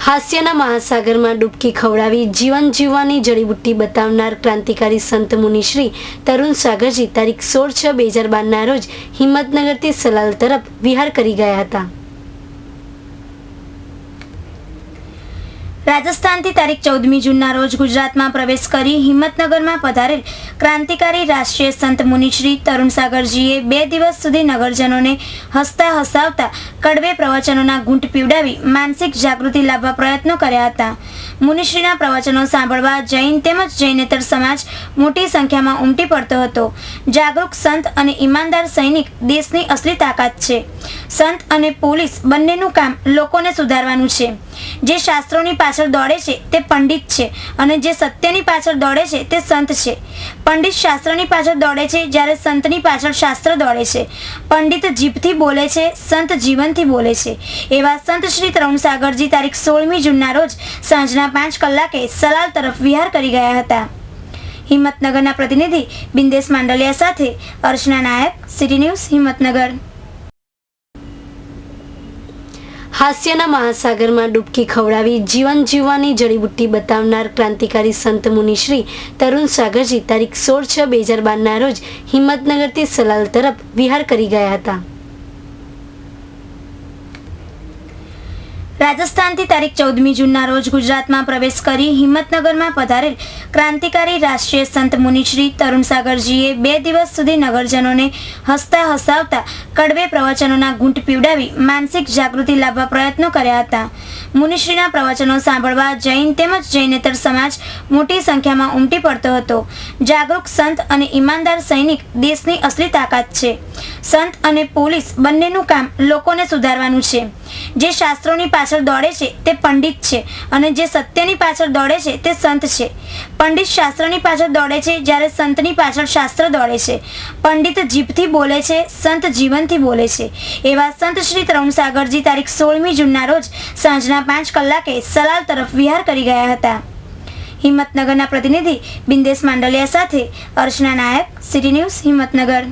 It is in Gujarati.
હાસ્યના મહાસાગરમાં ડૂબકી ખવડાવી જીવન જીવવાની જડીબુટ્ટી બતાવનાર ક્રાંતિકારી સંત મુનિ શ્રી તરુણ સાગરજી તારીખ 16/6/2012 રોજ હિંમતનગરથી સલાલ તરફ વિહાર કરી ગયા હતા। રાજસ્થાનથી તારીખ 14મી જૂનના રોજ ગુજરાતમાં પ્રવેશ કરી હિંમતનગરમાં પધારેલ ક્રાંતિકારી રાષ્ટ્રીય સંત મુનિ શ્રી તરુણ સાગરજીએ 2 દિવસ સુધી નગરજનોને હસતા હસાવતા કડવે પ્રવચનોના ઘૂંટ પીવડાવી માનસિક જાગૃતિ લાવવા પ્રયત્નો કર્યા હતા। મુનિશ્રીના પ્રવચનો સાંભળવા જૈન તેમજ જૈનેતર સમાજ મોટી સંખ્યામાં ઉમટી પડતો હતો। જાગૃત સંત અને ઈમાનદાર સૈનિક દેશની અસલી તાકાત છે। સંત અને પોલીસ બંનેનું કામ લોકોને સુધારવાનું છે। જે શાસ્ત્રોની પાછળ દોડે છે તે પંડિત છે અને જે સત્યની પાછળ દોડે છે તે સંત છે। પંડિત શાસ્ત્રની પાછળ દોડે છે જ્યારે સંતની પાછળ શાસ્ત્ર દોડે છે। પંડિત જીભથી બોલે છે, સંત જીવનથી બોલે છે। એવા સંત શ્રી તરુણ સાગરજી તારીખ 16મી જૂનના રોજ સાંજના 5 કલાકે સલાલ તરફ વિહાર કરી ગયા હતા। હિંમતનગરના પ્રતિનિધિ બિંદેશ માંડલિયા સાથે અર્ચના નાયક, સિટી ન્યૂઝ, હિંમતનગર। હાસ્યના મહાસાગરમાં ડૂબકી ખવડાવી જીવન જીવવાની જડીબુટ્ટી બતાવનાર ક્રાંતિકારી સંત મુનિ શ્રી તરુણ સાગરજી તારીખ 16/6/2012 રોજ હિંમતનગરથી સલાલ તરફ વિહાર કરી ગયા હતા। રાજસ્થાનથી તારીખ 14મી જૂનના રોજ ગુજરાતમાં પ્રવેશ કરી હિંમતનગરમાં પધારેલ ક્રાંતિકારી રાષ્ટ્રીય સંત મુનિ શ્રી તરુણ સાગરજીએ 2 દિવસ સુધી નગરજનોને હસતા હસાવતા કડવે પ્રવચનોના ઘૂંટ પીવડાવી માનસિક જાગૃતિ લાવવા પ્રયત્નો કર્યા હતા। મુનિશ્રીના પ્રવચનો સાંભળવા જૈન તેમજ જૈનેતર સમાજ મોટી સંખ્યામાં ઉમટી પડતો હતો। જાગૃત સંત અને ઈમાનદાર સૈનિક દેશની અસલી તાકાત છે। સંત અને પોલીસ બંનેનું કામ લોકોને સુધારવાનું છે। જે શાસ્ત્રોની પાછળ દોડે છે તે પંડિત છે અને જે સત્યની પાછળ દોડે છે તે સંત છે। પંડિત શાસ્ત્રની પાછળ દોડે છે જ્યારે સંતની પાછળ શાસ્ત્ર દોડે છે। પંડિત જીભથી બોલે છે, સંત જીવનથી બોલે છે। એવા સંત શ્રી તરુણ સાગરજી તારીખ 16મી જૂનના રોજ સાંજના 5 કલાકે સલાલ તરફ વિહાર કરી ગયા હતા। હિંમતનગરના પ્રતિનિધિ બિંદેશ માંડલિયા સાથે અર્ચના નાયક, સિટી ન્યૂઝ, હિંમતનગર।